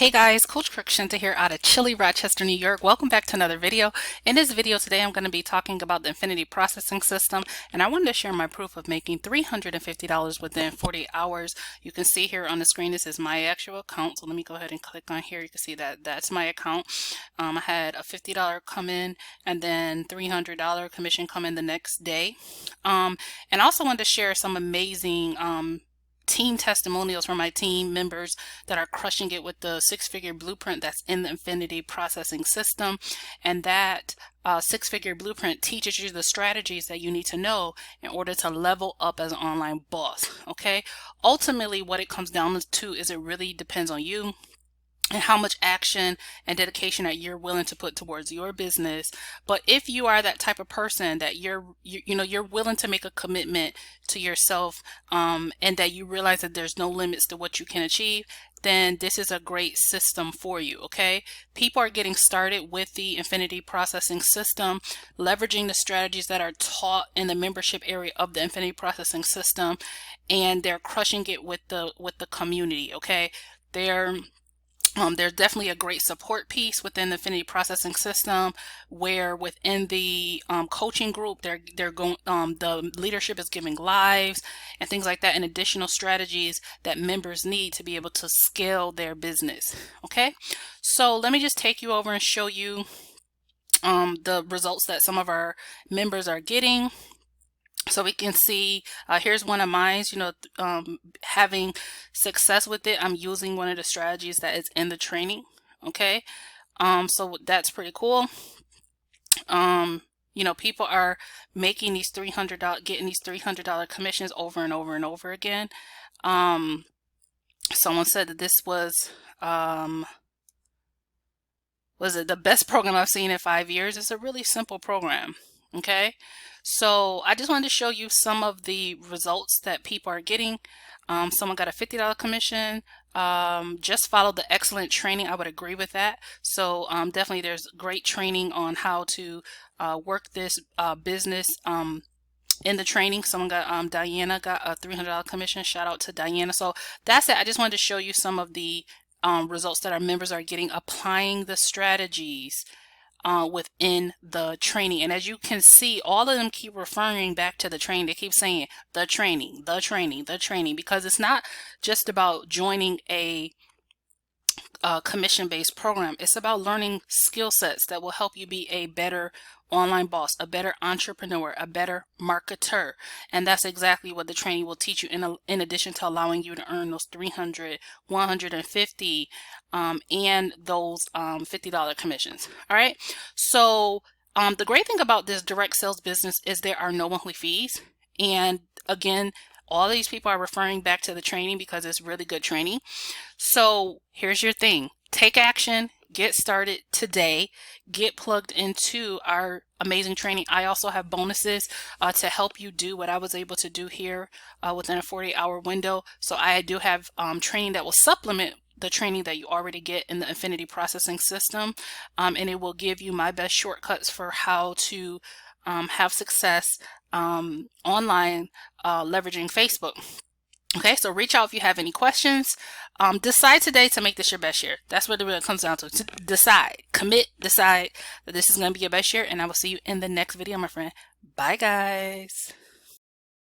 Hey guys, Coach Crookshanta here out of chilly Rochester, New York. Welcome back to another video. In this video today, I'm going to be talking about the Infinity Processing System, and I wanted to share my proof of making $350 within 48 hours. You can see here on the screen, this is my actual account. So let me go ahead and click on here. You can see that that's my account. I had a $50 come in and then $300 commission come in the next day. And I also wanted to share some amazing team testimonials from my team members that are crushing it with the six-figure blueprint that's in the Infinity Processing System. And that six-figure blueprint teaches you the strategies that you need to know in order to level up as an online boss. Okay, ultimately what it comes down to is it really depends on you and how much action and dedication that you're willing to put towards your business. But if you are that type of person that you're willing to make a commitment to yourself, and that you realize that there's no limits to what you can achieve, then this is a great system for you. Okay, people are getting started with the Infinity Processing System, leveraging the strategies that are taught in the membership area of the Infinity Processing System, and they're crushing it with the community. Okay, there's definitely a great support piece within the Infinity Processing System, where within the coaching group, they're going the leadership is giving lives and things like that, and additional strategies that members need to be able to scale their business. Okay, so let me just take you over and show you the results that some of our members are getting. So we can see, here's one of mine, having success with it. I'm using one of the strategies that is in the training. Okay. So that's pretty cool. People are making these getting these $300 commissions over and over and over again. Someone said that this was it the best program I've seen in 5 years? It's a really simple program. Okay, so I just wanted to show you some of the results that people are getting. Someone got a $50 commission. Just follow the excellent training. I would agree with that. So definitely there's great training on how to work this business in the training. Someone got Diana got a $300 commission. Shout out to Diana. So that's it. I just wanted to show you some of the results that our members are getting applying the strategies within the training. And as you can see, all of them keep referring back to the training. They keep saying the training, the training, the training, because it's not just about joining a commission-based program. It's about learning skill sets that will help you be a better online boss, a better entrepreneur, a better marketer. And that's exactly what the training will teach you, in addition to allowing you to earn those 300, 150, and those $50 commissions. All right. So the great thing about this direct sales business is there are no monthly fees. And again, all these people are referring back to the training because it's really good training. So here's your thing. Take action. Get started today. Get plugged into our amazing training. I also have bonuses to help you do what I was able to do here within a 48-hour window. So I do have training that will supplement the training that you already get in the Infinity Processing System. And it will give you my best shortcuts for how to have success online leveraging Facebook. Okay, so reach out if you have any questions. Decide today to make this your best year. That's what it really comes down to. Decide, commit, decide that this is going to be your best year. And I will see you in the next video, my friend. Bye, guys.